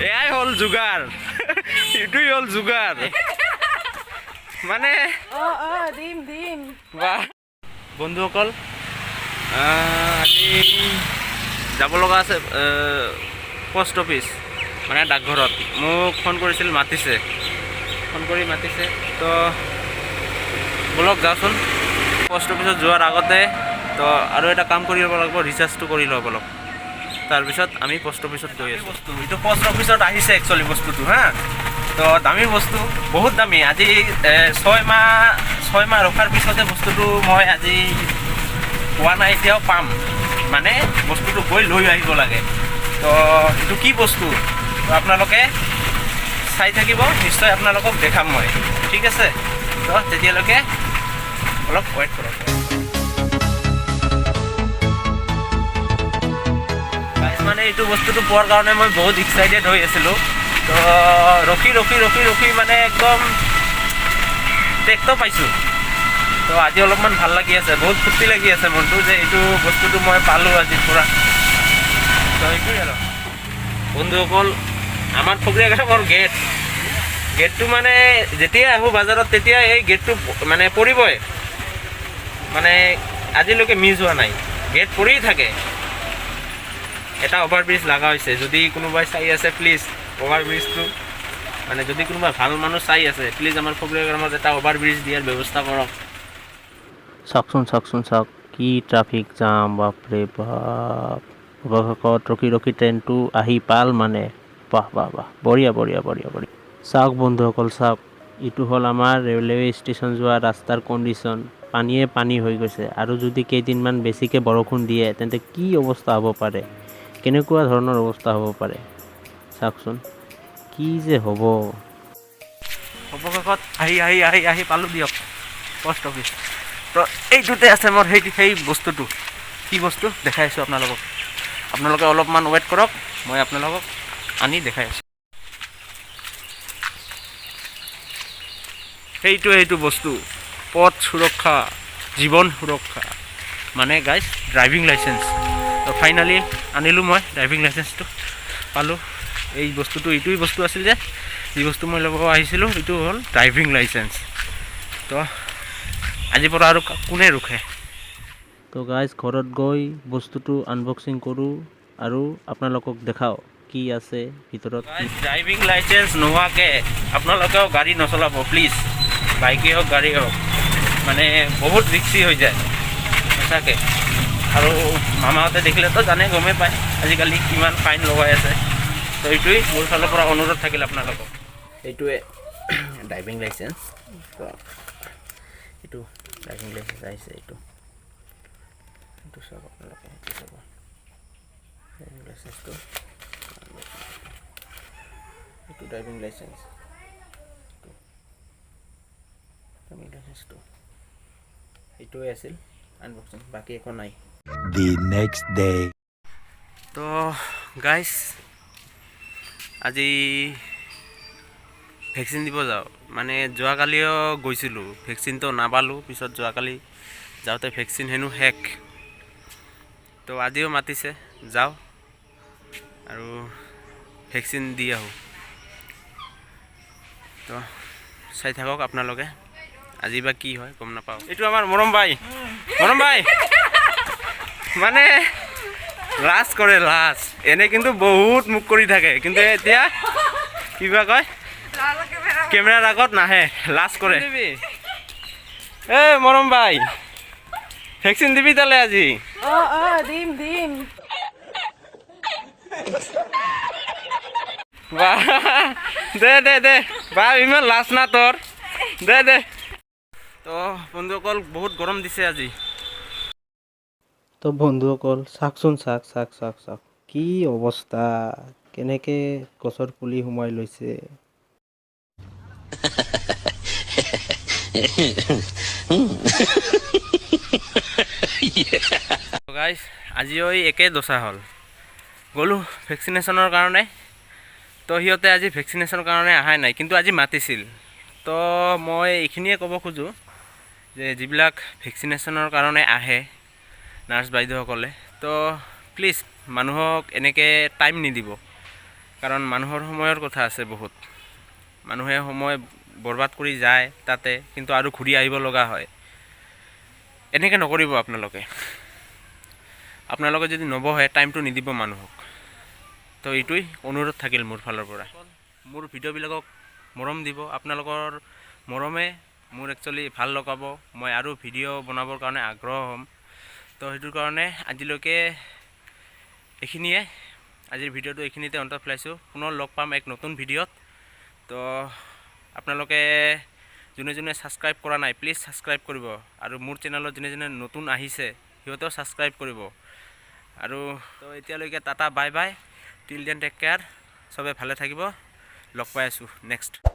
এয়াই হ'ল যোগাৰ এইটোই হ'ল যোগাৰ মানে দিম দিম বাহ বন্ধুসকল আজি যাব লগা আছে পোষ্ট অফিচ মানে ডাকঘৰত মোক ফোন কৰিছিল মাতিছে তো বলক যাওঁচোন পোষ্ট অফিচত যোৱাৰ আগতে তো আৰু এটা কাম কৰি ল'ব লাগিব ৰিচাৰ্জটো কৰি ল'ব বলক তাৰপিছত আমি পোষ্ট অফিচত গৈ আছোঁ বস্তু এইটো পোষ্ট অফিচত আহিছে একচুৱেলি বস্তুটো হা তো দামী বস্তু বহুত দামী আজি 6 মাহ ৰখাৰ পিছতে বস্তুটো মই আজি পোৱা নাই এতিয়াও পাম মানে বস্তুটো গৈ লৈ আহিব লাগে তো এইটো কি বস্তু তো আপোনালোকে চাই থাকিব নিশ্চয় আপোনালোকক দেখাম মই ঠিক আছে তো তেতিয়ালৈকে অলপ ৱেইট কৰক মানে এইটো বস্তুটো পোৱাৰ কাৰণে মই বহুত এক্সাইটেড হৈ আছিলোঁ তো ৰখি মানে একদম টেকটো পাইছোঁ তো আজি অলপমান ভাল লাগি আছে বহুত ফূৰ্তি লাগি আছে মনটো যে এইটো বস্তুটো মই পালোঁ আজি পূৰা তো এইটোৱে আৰু বন্ধুসকল আমাৰ ফকৰীয়াগামৰ গেটটো মানে যেতিয়া আহোঁ বাজাৰত তেতিয়া এই গেটটো মানে পৰিবই মানে আজিলৈকে মিছ হোৱা নাই গেট পৰি থাকে এটা অভাৰব্ৰিজ লগা হৈছে যদি কোনোবাই চাই আছে প্লিজ অভাৰব্ৰিজটো মানে যদি কোনোবা ভাল মানুহ চাই আছে প্লিজ আমাৰ ফকৰীয়াগামত এটা অভাৰব্ৰিজ দিয়াৰ ব্যৱস্থা কৰক চাওকচোন চাওক কি ট্ৰাফিক জাম বাপৰে বাপ অৱশেষত ৰখি ট্ৰেইনটো আহি পাল মানে বাহ বঢ়িয়া চাওক বন্ধুসকল চাওক এইটো হ'ল আমাৰ ৰেলৱে ষ্টেচন যোৱা ৰাস্তাৰ কণ্ডিশ্যন পানী হৈ গৈছে আৰু যদি কেইদিনমান বেছিকৈ বৰষুণ দিয়ে তেন্তে কি অৱস্থা হ'ব পাৰে কেনেকুৱা ধৰণৰ অৱস্থা হ'ব পাৰে চাওকচোন কি যে হ'ব অৱশেষত আহি পালোঁ দিয়ক পোষ্ট অফিচ তো এইটোতে আছে মোৰ সেই বস্তুটো কি বস্তু দেখাই আছোঁ আপোনালোকে অলপমান ৱেইট কৰক মই আপোনালোকক আনি দেখাই আছোঁ সেইটো বস্তু পথ সুৰক্ষা জীৱন সুৰক্ষা মানে গাইজ ড্ৰাইভিং লাইচেন্স তো ফাইনেলি আনিলোঁ মই ড্ৰাইভিং লাইচেন্সটো পালোঁ এই বস্তুটো এইটোৱেই বস্তু আছিল যে যি বস্তু মই ল'ব আহিছিলোঁ এইটো হ'ল ড্ৰাইভিং লাইচেন্স তো আজিৰ পৰা আৰু কোনে ৰখে তো গাইজ ঘৰত গৈ বস্তুটো আনবক্সিং কৰোঁ আৰু আপোনালোকক দেখাওঁ কি আছে ভিতৰত ড্ৰাইভিং লাইচেন্স নোহোৱাকৈ আপোনালোকেও গাড়ী নচলাব প্লিজ বাইকেই হওক গাড়ী হওক মানে বহুত ৰিক্সি হৈ যায় সঁচাকৈ আৰু মামাহঁতে দেখিলেতো জানে গমেই পায় আজিকালি কিমান ফাইন লগাই আছে তো এইটোৱেই মোৰ ফালৰ পৰা অনুৰোধ থাকিল আপোনালোকক এইটোৱে ড্ৰাইভিং লাইচেন্স এইটো ড্ৰাইভিং লাইচেন্স আহিছে এইটো চাব আপোনালোকে চাব ড্ৰাইভিং লাইচেন্সটো এইটো ড্ৰাইভিং লাইচেন্সটো এইটোৱে আছিল আনবক্সিং বাকী একো নাই The next day. তো গাইজ আজি ভেকচিন দিব যাওঁ মানে যোৱাকালিও গৈছিলোঁ ভেকচিনটো নাপালোঁ পিছত যোৱাকালি যাওঁতে ভেকচিন হেনো শেষ তো আজিও মাতিছে যাওঁ আৰু ভেকচিন দি আহোঁ তো চাই থাকক আপোনালোকে আজি বা কি হয় গম নাপাওঁ এইটো আমাৰ মৰম ভাই মানে লাজ কৰে এনে কিন্তু বহুত মুখ কৰি থাকে কিন্তু এতিয়া কিবা কয় কেমেৰাৰ আগত নাহে লাজ কৰে এই মৰম ভাই ভেকচিন দিবি তালে আজি দিম বাহ দে বাহ ইমান লাজ না তোৰ দে তো বন্ধুসকল বহুত গৰম দিছে আজি তো বন্ধুসকল চাওকচোন চাওক কি অৱস্থা কেনেকৈ গছৰ পুলি সোমাই লৈছে গাইজ আজিও একে দশা হ'ল গ'লোঁ ভেকচিনেশ্যনৰ কাৰণে তো সিহঁতে আজি ভেকচিনেশ্যনৰ কাৰণে অহাই নাই কিন্তু আজি মাতিছিল তো মই এইখিনিয়ে ক'ব খোজোঁ যে যিবিলাক ভেকচিনেশ্যনৰ কাৰণে আহে নাৰ্ছ বাইদেউসকলে তো প্লিজ মানুহক এনেকৈ টাইম নিদিব কাৰণ মানুহৰ সময়ৰ কথা আছে বহুত। মানুহে সময় বৰবাদ কৰি যায় তাতে, কিন্তু আৰু ঘূৰি আহিব লগা হয়। এনেকৈ নকৰিব আপোনালোকে। আপোনালোকে যদি নবহে টাইমটো নিদিব মানুহক। তো এইটোৱেই অনুৰোধ থাকিল মোৰ ফালৰ পৰা। মোৰ ভিডিঅ'বিলাকক মৰম দিব। আপোনালোকৰ মৰমে মোৰ একচুৱেলি ভাল লগাব, মই আৰু ভিডিঅ' বনাবৰ কাৰণে আগ্ৰহ হ'ম। তো সেইটোৰ কাৰণে আজিলৈকে এইখিনিয়ে। আজিৰ ভিডিঅ'টো এইখিনিতে অন্ত পেলাইছোঁ। পুনৰ লগ পাম এক নতুন ভিডিঅ'ত। তো আপোনালোকে যোনে যোনে ছাবস্ক্ৰাইব কৰা নাই প্লিজ ছাবস্ক্ৰাইব কৰিব, আৰু মোৰ চেনেলত যোনে যোনে নতুন আহিছে সিহঁতেও ছাবস্ক্ৰাইব কৰিব। আৰু তো এতিয়ালৈকে tata bye bye, till then take care. চবে ভালে থাকিব। লগ পাই আছোঁ নেক্সট।